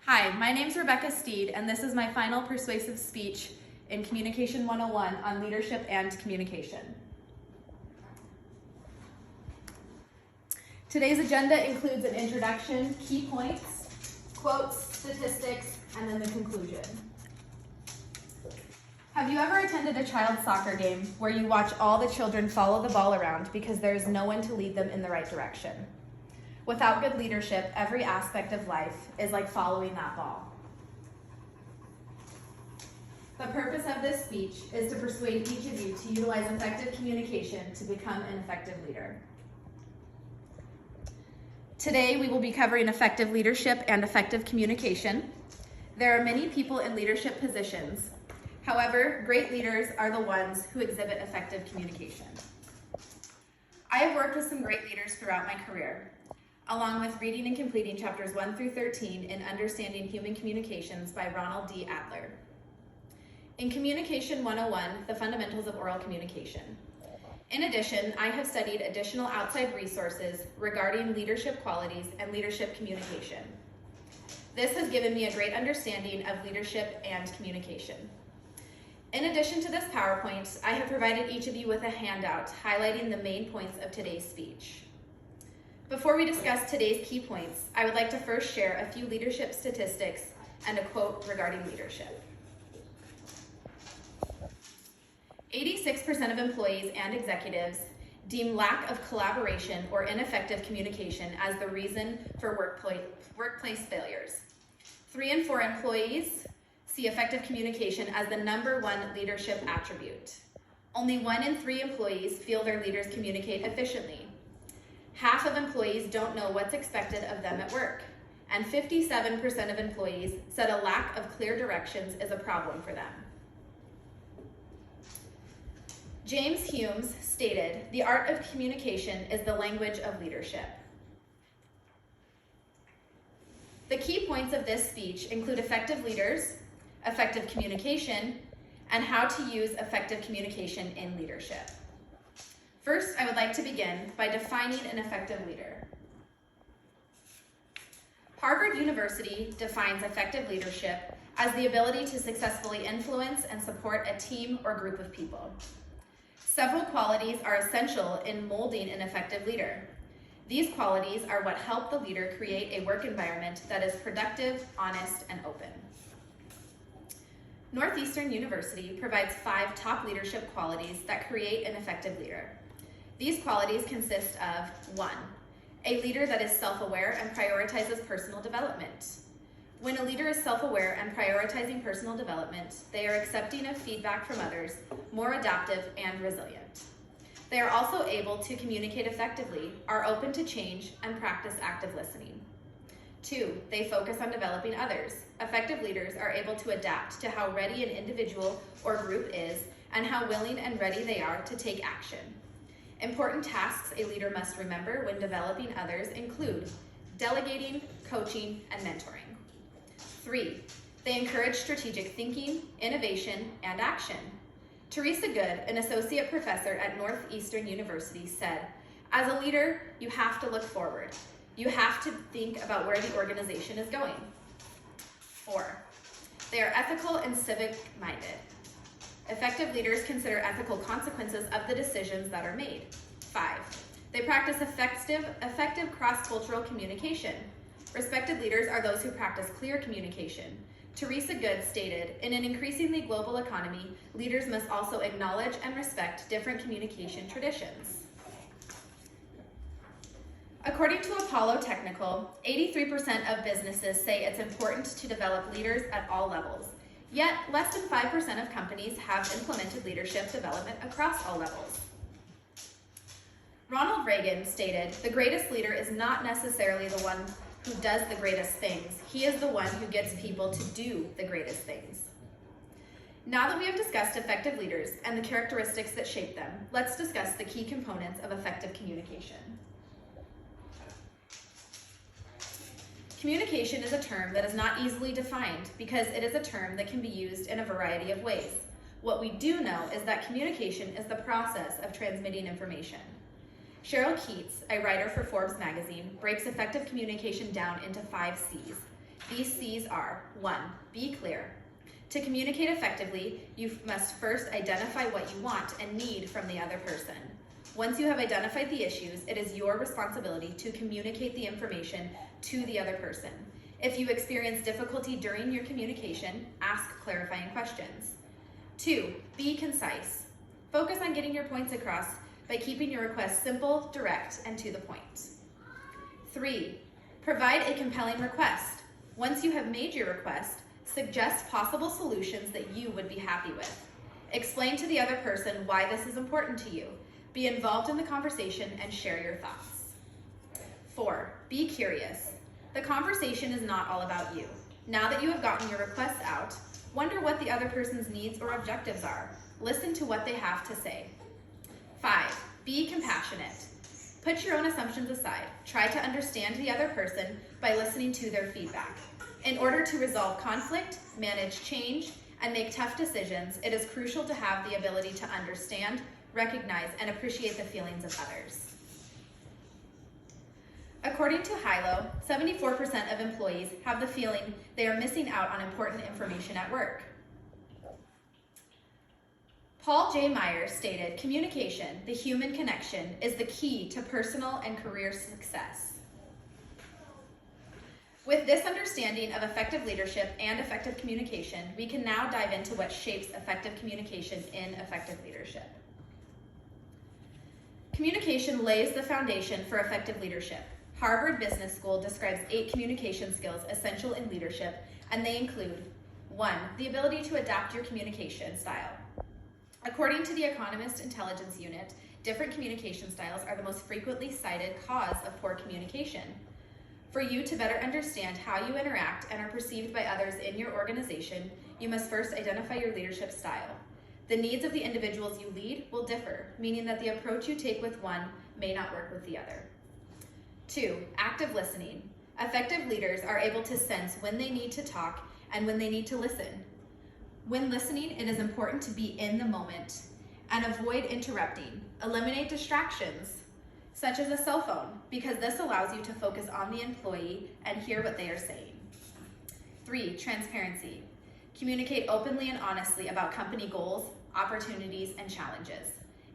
Hi, my name's Rebecca Steed, and this is my final persuasive speech in Communication 101 on leadership and communication. Today's agenda includes an introduction, key points, quotes, statistics, and then the conclusion. Have you ever attended a child's soccer game where you watch all the children follow the ball around because there is no one to lead them in the right direction? Without good leadership, every aspect of life is like following that ball. The purpose of this speech is to persuade each of you to utilize effective communication to become an effective leader. Today, we will be covering effective leadership and effective communication. There are many people in leadership positions. However, great leaders are the ones who exhibit effective communication. I have worked with some great leaders throughout my career, along with reading and completing chapters 1 through 13 in Understanding Human Communications by Ronald D. Adler. In Communication 101, the fundamentals of oral communication. In addition, I have studied additional outside resources regarding leadership qualities and leadership communication. This has given me a great understanding of leadership and communication. In addition to this PowerPoint, I have provided each of you with a handout highlighting the main points of today's speech. Before we discuss today's key points, I would like to first share a few leadership statistics and a quote regarding leadership. 86% of employees and executives deem lack of collaboration or ineffective communication as the reason for workplace failures. 3 in 4 employees see effective communication as the #1 leadership attribute. Only 1 in 3 employees feel their leaders communicate efficiently. Half of employees don't know what's expected of them at work, and 57% of employees said a lack of clear directions is a problem for them. James Hume stated, "The art of communication is the language of leadership." The key points of this speech include effective leaders, effective communication, and how to use effective communication in leadership. First, I would like to begin by defining an effective leader. Harvard University defines effective leadership as the ability to successfully influence and support a team or group of people. Several qualities are essential in molding an effective leader. These qualities are what help the leader create a work environment that is productive, honest, and open. Northeastern University provides 5 top leadership qualities that create an effective leader. These qualities consist of 1, a leader that is self-aware and prioritizes personal development. When a leader is self-aware and prioritizing personal development, they are accepting of feedback from others, more adaptive, and resilient. They are also able to communicate effectively, are open to change, and practice active listening. 2, they focus on developing others. Effective leaders are able to adapt to how ready an individual or group is and how willing and ready they are to take action. Important tasks a leader must remember when developing others include delegating, coaching, and mentoring. 3, they encourage strategic thinking, innovation, and action. Teresa Good, an associate professor at Northeastern University, said, "As a leader, you have to look forward. You have to think about where the organization is going." 4, they are ethical and civic-minded. Effective leaders consider ethical consequences of the decisions that are made. 5, they practice effective cross-cultural communication. Respected leaders are those who practice clear communication. Teresa Good stated, "In an increasingly global economy, leaders must also acknowledge and respect different communication traditions." According to Apollo Technical, 83% of businesses say it's important to develop leaders at all levels. Yet, less than 5% of companies have implemented leadership development across all levels. Ronald Reagan stated, "The greatest leader is not necessarily the one who does the greatest things. He is the one who gets people to do the greatest things." Now that we have discussed effective leaders and the characteristics that shape them, let's discuss the key components of effective communication. Communication is a term that is not easily defined because it is a term that can be used in a variety of ways. What we do know is that communication is the process of transmitting information. Cheryl Keats, a writer for Forbes magazine, breaks effective communication down into 5 C's: These C's are: 1, be clear. To communicate effectively, you must first identify what you want and need from the other person. Once you have identified the issues, it is your responsibility to communicate the information to the other person. If you experience difficulty during your communication, ask clarifying questions. 2, be concise. Focus on getting your points across by keeping your request simple, direct, and to the point. 3, provide a compelling request. Once you have made your request, suggest possible solutions that you would be happy with. Explain to the other person why this is important to you. Be involved in the conversation and share your thoughts. 4, be curious. The conversation is not all about you. Now that you have gotten your requests out, wonder what the other person's needs or objectives are. Listen to what they have to say. 5, be compassionate. Put your own assumptions aside. Try to understand the other person by listening to their feedback. In order to resolve conflict, manage change, and make tough decisions, it is crucial to have the ability to understand, recognize, and appreciate the feelings of others. According to HILO, 74% of employees have the feeling they are missing out on important information at work. Paul J. Meyer stated, "Communication, the human connection, is the key to personal and career success." With this understanding of effective leadership and effective communication, we can now dive into what shapes effective communication in effective leadership. Communication lays the foundation for effective leadership. Harvard Business School describes 8 communication skills essential in leadership, and they include: 1, the ability to adapt your communication style. According to the Economist Intelligence Unit, different communication styles are the most frequently cited cause of poor communication. For you to better understand how you interact and are perceived by others in your organization, you must first identify your leadership style. The needs of the individuals you lead will differ, meaning that the approach you take with one may not work with the other. 2, active listening. Effective leaders are able to sense when they need to talk and when they need to listen. When listening, it is important to be in the moment and avoid interrupting. Eliminate distractions, such as a cell phone, because this allows you to focus on the employee and hear what they are saying. 3, transparency. Communicate openly and honestly about company goals, opportunities, and challenges.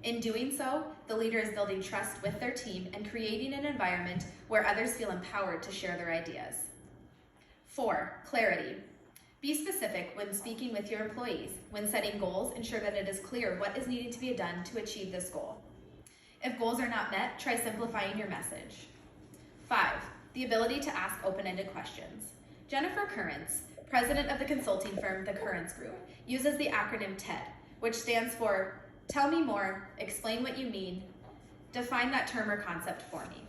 In doing so, the leader is building trust with their team and creating an environment where others feel empowered to share their ideas. 4, clarity. Be specific when speaking with your employees. When setting goals, ensure that it is clear what is needing to be done to achieve this goal. If goals are not met, try simplifying your message. 5, the ability to ask open-ended questions. Jennifer Currents, president of the consulting firm The Currents Group, uses the acronym TED, which stands for Tell Me More, Explain What You Mean, Define That Term or Concept for Me.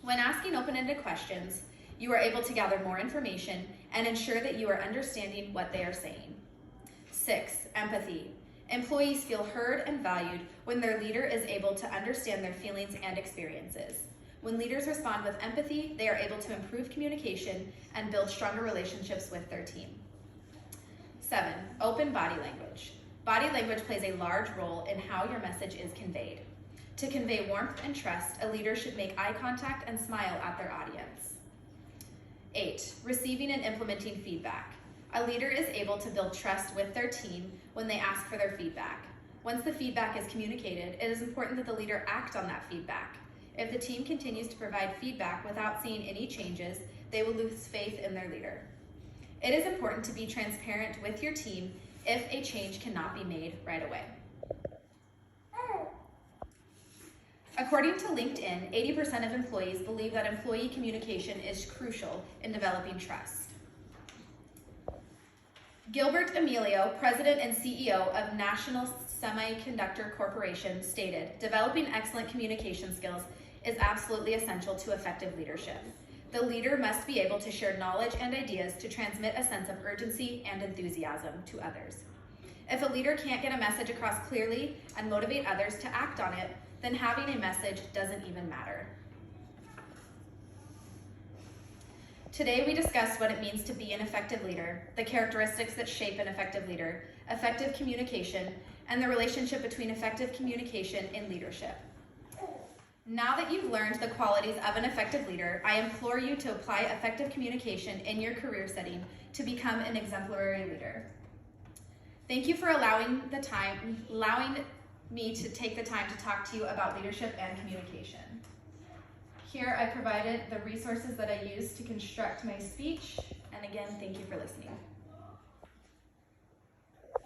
When asking open-ended questions, you are able to gather more information and ensure that you are understanding what they are saying. 6, empathy. Employees feel heard and valued when their leader is able to understand their feelings and experiences. When leaders respond with empathy, they are able to improve communication and build stronger relationships with their team. 7, open body language. Body language plays a large role in how your message is conveyed. To convey warmth and trust, a leader should make eye contact and smile at their audience. 8, receiving and implementing feedback. A leader is able to build trust with their team when they ask for their feedback. Once the feedback is communicated, it is important that the leader act on that feedback. If the team continues to provide feedback without seeing any changes, they will lose faith in their leader. It is important to be transparent with your team if a change cannot be made right away. According to LinkedIn, 80% of employees believe that employee communication is crucial in developing trust. Gilbert Emilio, president and CEO of National Semiconductor Corporation, stated, "Developing excellent communication skills is absolutely essential to effective leadership. The leader must be able to share knowledge and ideas to transmit a sense of urgency and enthusiasm to others. If a leader can't get a message across clearly and motivate others to act on it, then having a message doesn't even matter." Today we discussed what it means to be an effective leader, the characteristics that shape an effective leader, effective communication, and the relationship between effective communication and leadership. Now that you've learned the qualities of an effective leader, I implore you to apply effective communication in your career setting to become an exemplary leader. Thank you for allowing me to take the time to talk to you about leadership and communication. Here I provided the resources that I used to construct my speech, and again, thank you for listening.